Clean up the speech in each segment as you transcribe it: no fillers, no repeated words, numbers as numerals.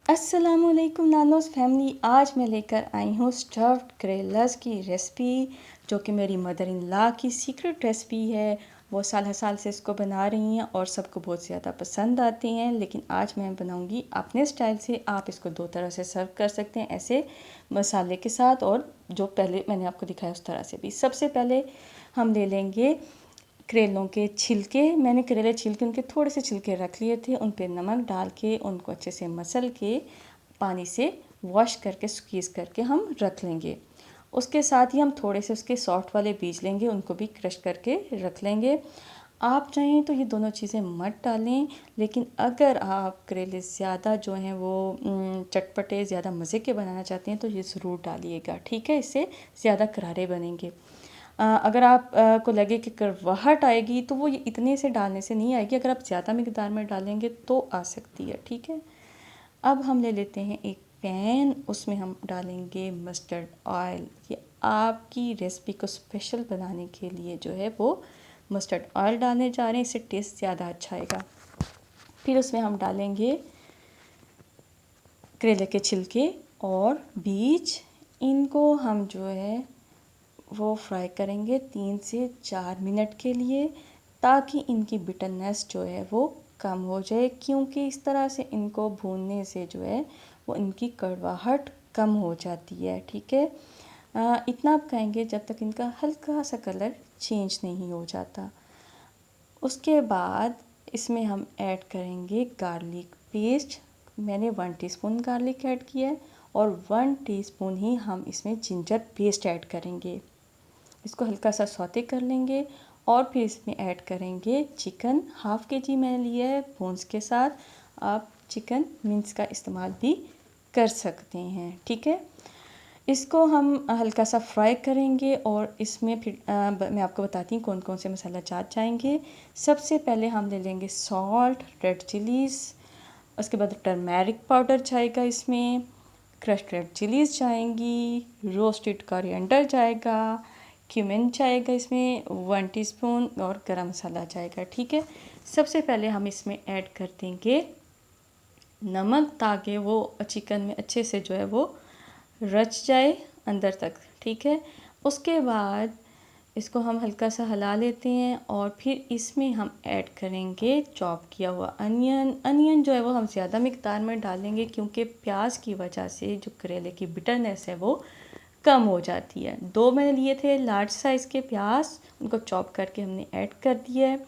अस्सलामुअलैकुम नानोस फैमिली। आज मैं लेकर आई हूँ स्टफ्ड करेलास की रेसिपी, जो कि मेरी मदर इन लॉ की सीक्रेट रेसिपी है। वो साल हर साल से इसको बना रही हैं और सबको बहुत ज़्यादा पसंद आती हैं। लेकिन आज मैं बनाऊँगी अपने स्टाइल से। आप इसको दो तरह से सर्व कर सकते हैं, ऐसे मसाले के साथ और जो पहले मैंने आपको दिखाया उस तरह से भी। सबसे पहले हम ले लेंगे करेलों के छिलके। मैंने करेले छिल के उनके थोड़े से छिलके रख लिए थे। उन पर नमक डाल के उनको अच्छे से मसल के पानी से वॉश करके स्क्वीज़ करके हम रख लेंगे। उसके साथ ही हम थोड़े से उसके सॉफ्ट वाले बीज लेंगे, उनको भी क्रश करके रख लेंगे। आप चाहें तो ये दोनों चीज़ें मत डालें, लेकिन अगर आप करेले ज़्यादा जो हैं वो चटपटे ज़्यादा मज़े के बनाना चाहते हैं तो ये ज़रूर डालिएगा, ठीक है। इससे ज़्यादा करारे बनेंगे। अगर आप को लगे कि कड़वाहट आएगी तो वो इतने से डालने से नहीं आएगी। अगर आप ज़्यादा मिकदार में डालेंगे तो आ सकती है, ठीक है। अब हम ले लेते हैं एक पैन, उसमें हम डालेंगे मस्टर्ड ऑयल। ये आपकी रेसिपी को स्पेशल बनाने के लिए जो है वो मस्टर्ड ऑयल डालने जा रहे हैं, इससे टेस्ट ज़्यादा अच्छा आएगा। फिर उसमें हम डालेंगे करेले के छिलके और बीज। इनको हम जो है वो फ्राई करेंगे 3 से 4 मिनट के लिए, ताकि इनकी बिटरनेस जो है वो कम हो जाए, क्योंकि इस तरह से इनको भूनने से जो है वो इनकी कड़वाहट कम हो जाती है, ठीक है। इतना आप खाएंगे जब तक इनका हल्का सा कलर चेंज नहीं हो जाता। उसके बाद इसमें हम ऐड करेंगे गार्लिक पेस्ट। मैंने 1 टीस्पून गार्लिक ऐड किया है और 1 टीस्पून ही हम इसमें जिंजर पेस्ट ऐड करेंगे। इसको हल्का सा सौते कर लेंगे और फिर इसमें ऐड करेंगे चिकन। हाफ़ के जी मैंने लिया है बोन्स के साथ। आप चिकन मिंस का इस्तेमाल भी कर सकते हैं, ठीक है। इसको हम हल्का सा फ्राई करेंगे और इसमें फिर मैं आपको बताती हूँ कौन कौन से मसाला जात जाएंगे। सबसे पहले हम ले लेंगे सॉल्ट, रेड चिलीज़, उसके बाद टर्मेरिक पाउडर जाएगा, इसमें क्रश्ड रेड चिलीज़ जाएंगी, रोस्टेड कोरिएंडर जाएगा, क्यूमिन जाएगा इसमें 1 टीस्पून और गरम मसाला जाएगा, ठीक है। सबसे पहले हम इसमें ऐड कर देंगे नमक, ताकि वो चिकन में अच्छे से जो है वो रच जाए अंदर तक, ठीक है। उसके बाद इसको हम हल्का सा हिला लेते हैं और फिर इसमें हम ऐड करेंगे चॉप किया हुआ अनियन जो है वो हम ज़्यादा मिकदार में डालेंगे, क्योंकि प्याज की वजह से जो करेले की बिटरनेस है वो कम हो जाती है। 2 मैंने लिए थे लार्ज साइज़ के प्याज, उनको चॉप करके हमने ऐड कर दिया है।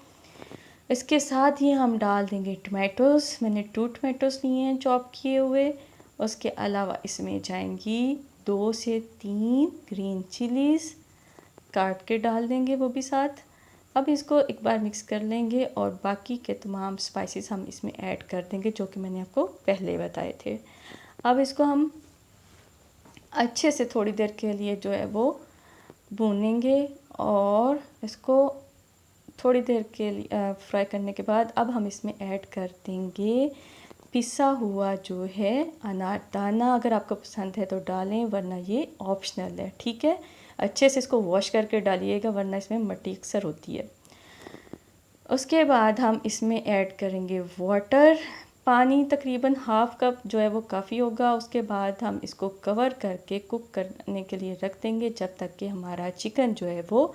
इसके साथ ही हम डाल देंगे टमाटोज़। मैंने 2 टमाटोज़ लिए हैं चॉप किए हुए। उसके अलावा इसमें जाएंगी 2 से 3 ग्रीन चिलीज़, काट के डाल देंगे वो भी साथ। अब इसको एक बार मिक्स कर लेंगे और बाकी के तमाम स्पाइसेस हम इसमें ऐड कर देंगे, जो कि मैंने आपको पहले बताए थे। अब इसको हम अच्छे से थोड़ी देर के लिए जो है वो भूनेंगे और इसको थोड़ी देर के लिए फ्राई करने के बाद अब हम इसमें ऐड कर देंगे पिसा हुआ जो है अनारदाना। अगर आपको पसंद है तो डालें, वरना ये ऑप्शनल है, ठीक है। अच्छे से इसको वॉश करके डालिएगा, वरना इसमें मिट्टी अक्सर होती है। उसके बाद हम इसमें ऐड करेंगे वाटर। पानी तकरीबन हाफ़ कप जो है वो काफ़ी होगा। उसके बाद हम इसको कवर करके कुक करने के लिए रख देंगे, जब तक कि हमारा चिकन जो है वो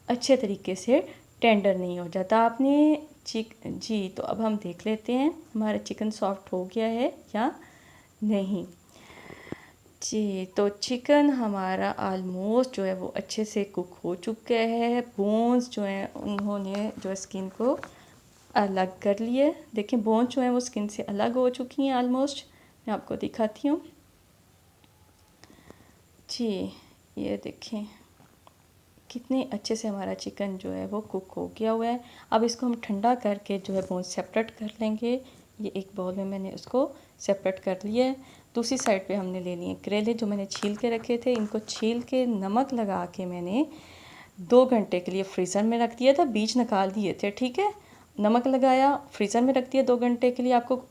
अच्छे तरीके से टेंडर नहीं हो जाता। आपने जी, तो अब हम देख लेते हैं हमारा चिकन सॉफ्ट हो गया है या नहीं। जी, तो चिकन हमारा ऑलमोस्ट जो है वो अच्छे से कुक हो चुका है। बोन्स जो हैं उन्होंने जो स्किन को अलग कर लिए। देखिए बोन्स जो हैं वो स्किन से अलग हो चुकी हैं ऑलमोस्ट। मैं आपको दिखाती हूँ। जी, ये देखें कितने अच्छे से हमारा चिकन जो है वो कुक हो गया हुआ है। अब इसको हम ठंडा करके जो है बोन सेपरेट कर लेंगे। ये एक बाउल में मैंने उसको सेपरेट कर लिया है। दूसरी साइड पे हमने ले लिए करेले, जो मैंने छील के रखे थे। इनको छील के नमक लगा के मैंने 2 घंटे के लिए फ्रीज़र में रख दिया था, बीज निकाल दिए थे, ठीक है। नमक लगाया, फ्रीज़र में रख दिया 2 घंटे के लिए। आपको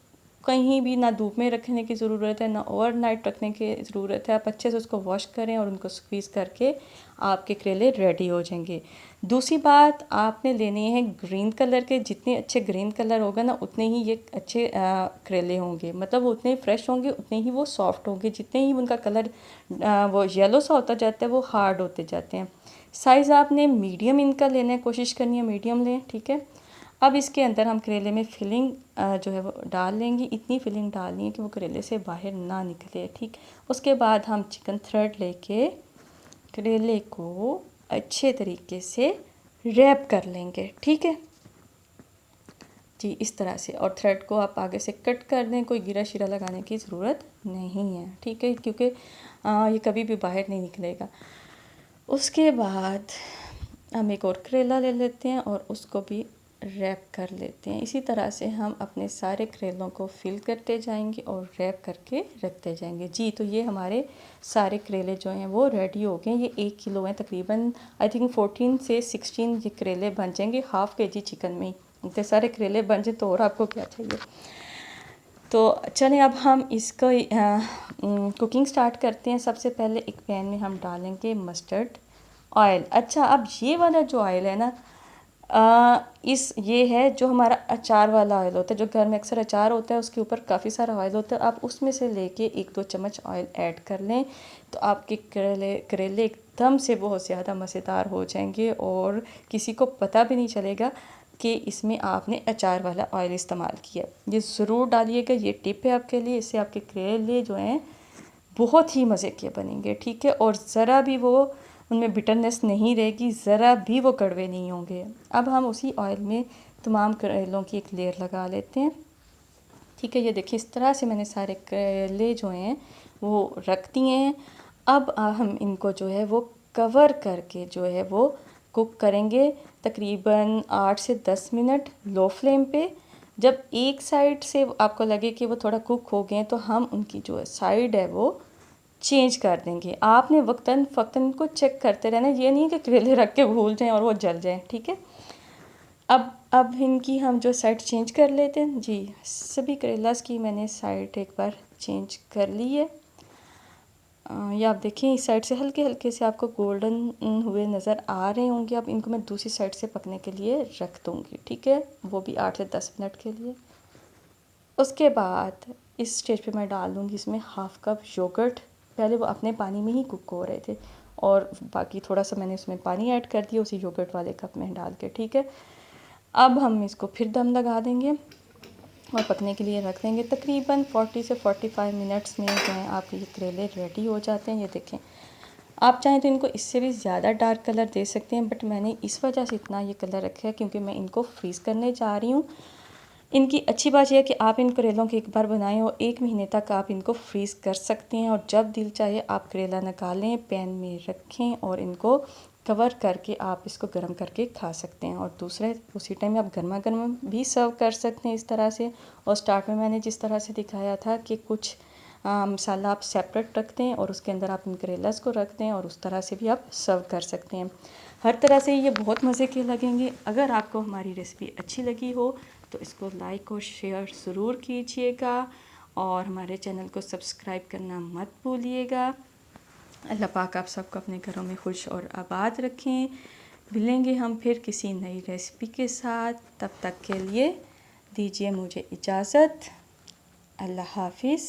कहीं भी ना धूप में रखने की ज़रूरत है, ना ओवरनाइट रखने की ज़रूरत है। आप अच्छे से उसको वॉश करें और उनको स्क्वीज़ करके आपके करेले रेडी हो जाएंगे। दूसरी बात, आपने लेने हैं ग्रीन कलर के। जितने अच्छे ग्रीन कलर होगा ना, उतने ही ये अच्छे करेले होंगे, मतलब वो उतने ही फ्रेश होंगे, उतने ही वो सॉफ्ट होंगे। जितने ही उनका कलर वो येलो सा होता जाता है, वो हार्ड होते जाते हैं। साइज़ आपने मीडियम इनका लेना है, कोशिश करनी है मीडियम लें, ठीक है। अब इसके अंदर हम करेले में फिलिंग जो है वो डाल लेंगे। इतनी फिलिंग डालनी है कि वो करेले से बाहर ना निकले, ठीक। उसके बाद हम चिकन थ्रेड लेके करेले को अच्छे तरीके से रैप कर लेंगे, ठीक है जी, इस तरह से। और थ्रेड को आप आगे से कट कर दें, कोई गिरा शिरा लगाने की ज़रूरत नहीं है, ठीक है, क्योंकि ये कभी भी बाहर नहीं निकलेगा। उसके बाद हम एक और करेला ले लेते हैं और उसको भी रैप कर लेते हैं। इसी तरह से हम अपने सारे करेलों को फिल करते जाएंगे और रैप करके रखते जाएंगे जी। तो ये हमारे सारे करेले जो हैं वो रेडी हो गए। ये 1 किलो हैं तकरीबन, आई थिंक 14 से 16 ये करेले बन जाएंगे हाफ़ केजी चिकन में। इतने सारे करेले बन जाए तो और आपको क्या चाहिए। तो चलें अब हम इसको कुकिंग स्टार्ट करते हैं। सबसे पहले एक पैन में हम डालेंगे मस्टर्ड ऑयल। अच्छा, अब ये वाला जो ऑयल है ना, ये है जो हमारा अचार वाला ऑयल होता है, जो घर में अक्सर अचार होता है उसके ऊपर काफ़ी सारा ऑयल होता है। आप उसमें से लेके 1-2 चम्मच ऑयल ऐड कर लें तो आपके करेले एकदम से बहुत ज़्यादा मज़ेदार हो जाएंगे और किसी को पता भी नहीं चलेगा कि इसमें आपने अचार वाला ऑयल इस्तेमाल किया। ये ज़रूर डालिएगा, ये टिप है आपके लिए। इससे आपके करेले जो हैं बहुत ही मज़े के बनेंगे, ठीक है। और ज़रा भी वो उनमें बिटरनेस नहीं रहेगी, ज़रा भी वो कड़वे नहीं होंगे। अब हम उसी ऑयल में तमाम करेलों की एक लेयर लगा लेते हैं, ठीक है। ये देखिए इस तरह से मैंने सारे करेले जो हैं वो रख दिए हैं। अब हम इनको जो है वो कवर करके जो है वो कुक करेंगे तकरीबन 8 से 10 मिनट लो फ्लेम पे। जब एक साइड से आपको लगे कि वो थोड़ा कुक हो गए तो हम उनकी जो साइड है वो चेंज कर देंगे। आपने वक्तन फ़क्तन को चेक करते रहना, ये नहीं कि करेले रख के भूल जाएं और वो जल जाएं, ठीक है। अब इनकी हम जो साइड चेंज कर लेते हैं जी। सभी करेलास की मैंने साइड एक बार चेंज कर ली है। ये आप देखें इस साइड से हल्के हल्के से आपको गोल्डन हुए नज़र आ रहे होंगे। अब इनको मैं दूसरी साइड से पकने के लिए रख दूँगी, ठीक है, वो भी 8 से 10 मिनट के लिए। उसके बाद इस स्टेज पे मैं डाल दूँगी इसमें हाफ़ कप योगर्ट। पहले वो अपने पानी में ही कुक हो रहे थे और बाकी थोड़ा सा मैंने उसमें पानी ऐड कर दिया उसी योगर्ट वाले कप में डाल के, ठीक है। अब हम इसको फिर दम लगा देंगे और पकने के लिए रख देंगे। तकरीबन 40 से 45 मिनट्स में जो है आपके ये करेले रेडी हो जाते हैं। ये देखें, आप चाहें तो इनको इससे भी ज़्यादा डार्क कलर दे सकते हैं, बट मैंने इस वजह से इतना ये कलर रखा है क्योंकि मैं इनको फ्रीज़ करने जा रही हूँ। इनकी अच्छी बात यह है कि आप इन करेलों के एक बार बनाएं और 1 महीने तक आप इनको फ्रीज़ कर सकते हैं और जब दिल चाहे आप करेला निकालें, पैन में रखें और इनको कवर करके आप इसको गर्म करके खा सकते हैं। और दूसरे उसी टाइम में आप गर्मा गर्म भी सर्व कर सकते हैं इस तरह से। और स्टार्ट में मैंने जिस तरह से दिखाया था कि कुछ मसाला आप सेपरेट रख दें और उसके अंदर आप इन करेलास को रख दें और उस तरह से भी आप सर्व कर सकते हैं। हर तरह से ये बहुत मज़े के लगेंगे। अगर आपको हमारी रेसिपी अच्छी लगी हो तो इसको लाइक और शेयर ज़रूर कीजिएगा और हमारे चैनल को सब्सक्राइब करना मत भूलिएगा। अल्लाह पाक आप सबको अपने घरों में खुश और आबाद रखें। मिलेंगे हम फिर किसी नई रेसिपी के साथ, तब तक के लिए दीजिए मुझे इजाज़त। अल्लाह हाफिज़।